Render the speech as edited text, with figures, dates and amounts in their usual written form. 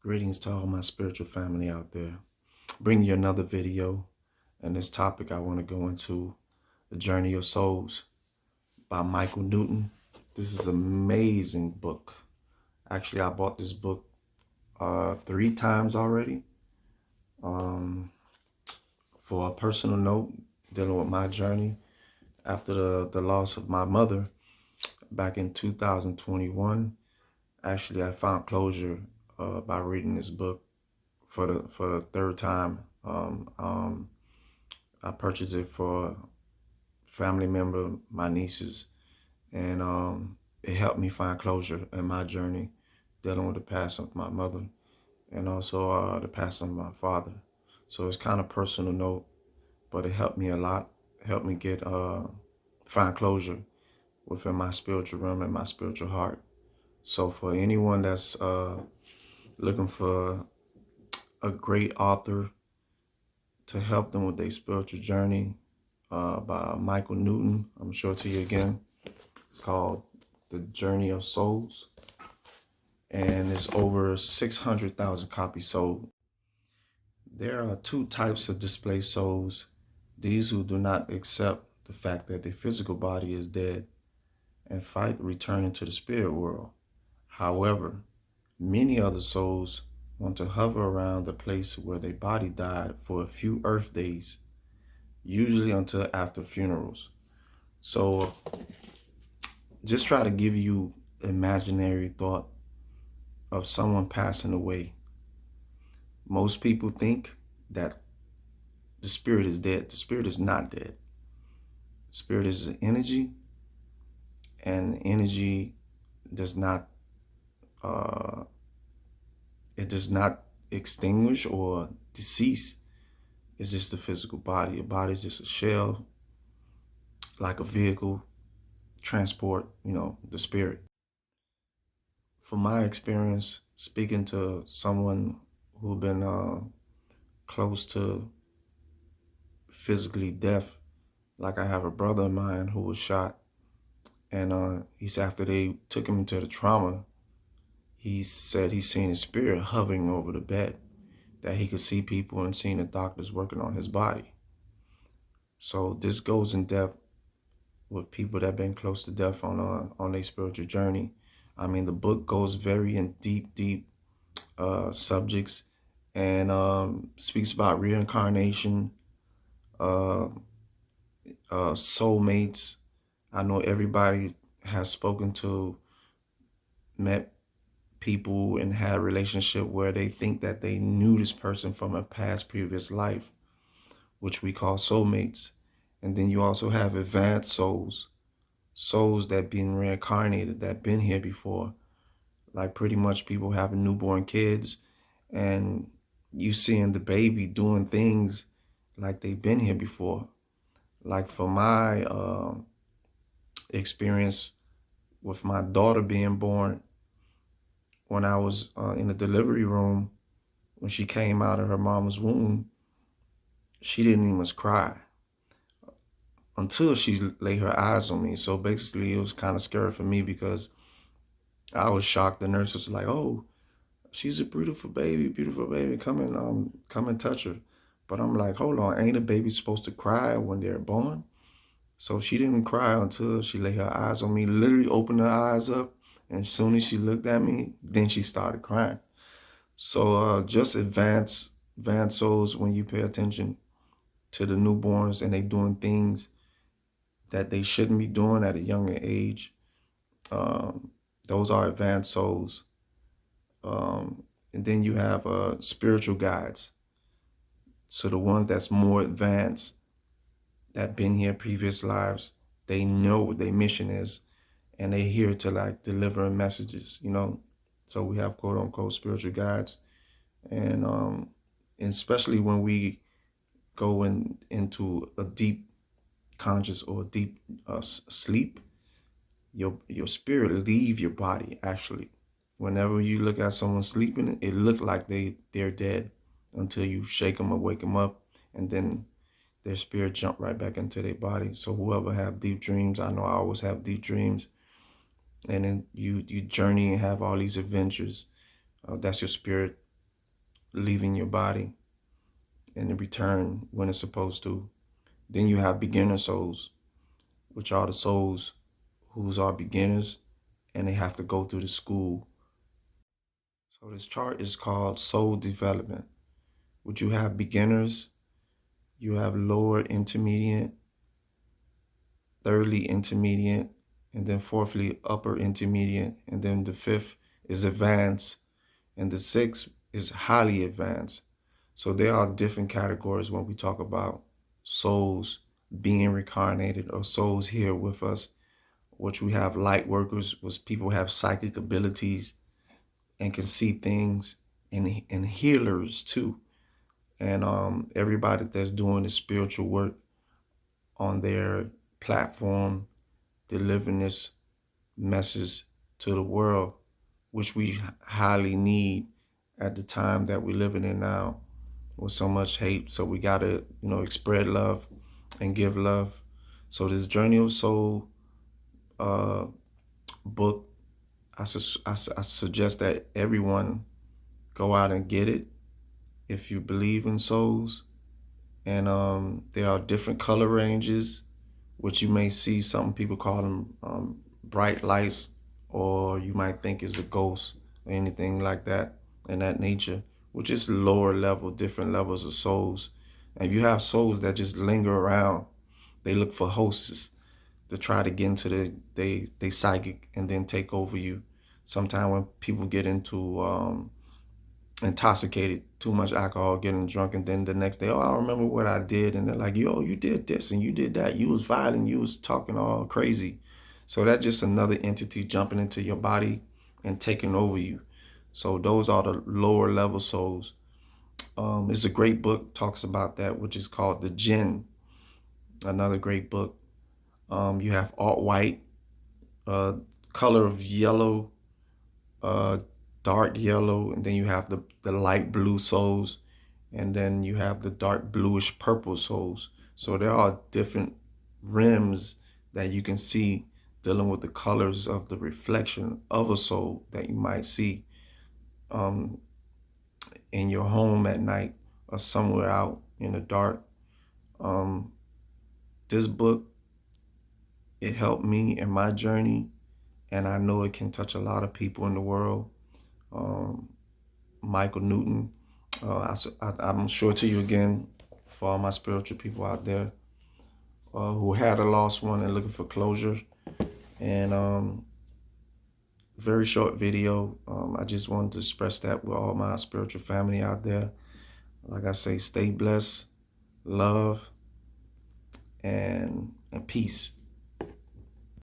Greetings to all my spiritual family out there. Bring you another video. And this topic I want to go into The Journey of Souls by Michael Newton. This is an amazing book. Actually, I bought this book 3 times already. For a personal note, dealing with my journey after the loss of my mother back in 2021. Actually, I found closure by reading this book for the third time. I purchased it for a family member, my nieces, and it helped me find closure in my journey dealing with the passing of my mother and also the passing of my father. So it's kind of personal note, but it helped me a lot. It helped me get find closure within my spiritual realm and my spiritual heart. So for anyone that's looking for a great author to help them with their spiritual journey, by Michael Newton, I'm sure to you again. It's called The Journey of Souls, and it's over 600,000 copies sold. There are two types of displaced souls: these who do not accept the fact that their physical body is dead and fight returning to the spirit world. However, many other souls want to hover around the place where their body died for a few earth days, usually until after funerals. So just try to give you imaginary thought of someone passing away. Most people think that the spirit is dead. The spirit is not dead. Spirit is an energy, and energy does not it does not extinguish or decease. It's just the physical body. A body is just a shell, like a vehicle, transport, the spirit. From my experience, speaking to someone who's been close to physically deaf, like I have a brother of mine who was shot, and he said after they took him into the trauma, he said he seen his spirit hovering over the bed, that he could see people and seeing the doctors working on his body. So this goes in depth with people that have been close to death on their spiritual journey. I mean, the book goes very in deep subjects, and speaks about reincarnation, uh, soulmates. I know everybody has spoken to, met people, and had a relationship where they think that they knew this person from a past previous life, which we call soulmates. And then you also have advanced souls, souls that been reincarnated, that been here before. Like pretty much people having newborn kids, and you seeing the baby doing things like they've been here before. Like for my experience with my daughter being born, when I was in the delivery room, when she came out of her mama's womb, she didn't even cry until she laid her eyes on me. So basically it was kind of scary for me because I was shocked. The nurse was like, "Oh, she's a beautiful baby, come and touch her." But I'm like, hold on, ain't a baby supposed to cry when they're born? So she didn't cry until she laid her eyes on me, literally opened her eyes up, and as soon as she looked at me, then she started crying. So just advanced souls, when you pay attention to the newborns and they doing things that they shouldn't be doing at a younger age, um, those are advanced souls. And then you have spiritual guides. So the ones that's more advanced, that been here previous lives, they know what their mission is, and they here to like deliver messages. So we have quote unquote spiritual guides, and especially when we go into a deep conscious or deep sleep, your spirit leave your body. Actually, whenever you look at someone sleeping, it look like they're dead until you shake them or wake them up, and then their spirit jump right back into their body. So whoever have deep dreams, I know I always have deep dreams, and then you journey and have all these adventures. That's your spirit leaving your body and in return when it's supposed to. Then you have beginner souls, which are the souls whose are beginners and they have to go through the school. So this chart is called soul development, which you have beginners, you have lower intermediate, thirdly intermediate, and then fourthly upper intermediate, and then the fifth is advanced, and the sixth is highly advanced. So there are different categories when we talk about souls being reincarnated or souls here with us, which we have light workers, which people have psychic abilities and can see things, and healers too. And everybody that's doing the spiritual work on their platform, delivering this message to the world, which we highly need at the time that we're living in now with so much hate. So we gotta, spread love and give love. So this Journey of Soul book, I suggest that everyone go out and get it if you believe in souls. And there are different color ranges, which you may see. Some people call them bright lights, or you might think is a ghost or anything like that in that nature, which is lower level, different levels of souls. And you have souls that just linger around. They look for hosts to try to get into they psychic and then take over you. Sometimes when people get into intoxicated, too much alcohol, getting drunk, and then the next day, oh, I remember what I did, and they're like, yo, you did this and you did that, you was violent, you was talking all crazy. So that's just another entity jumping into your body and taking over you. So those are the lower level souls. It's a great book, talks about that, which is called The Jinn. Another great book. You have alt white, color of yellow, uh, dark yellow, and then you have the light blue souls, and then you have the dark bluish purple souls. So there are different rims that you can see dealing with the colors of the reflection of a soul that you might see um, in your home at night or somewhere out in the dark. Um, this book, it helped me in my journey, and I know it can touch a lot of people in the world. Um, Michael Newton, I'm sure to you again for all my spiritual people out there who had a lost one and looking for closure. And very short video. I just wanted to express that with all my spiritual family out there. Like I say, stay blessed, love, and peace.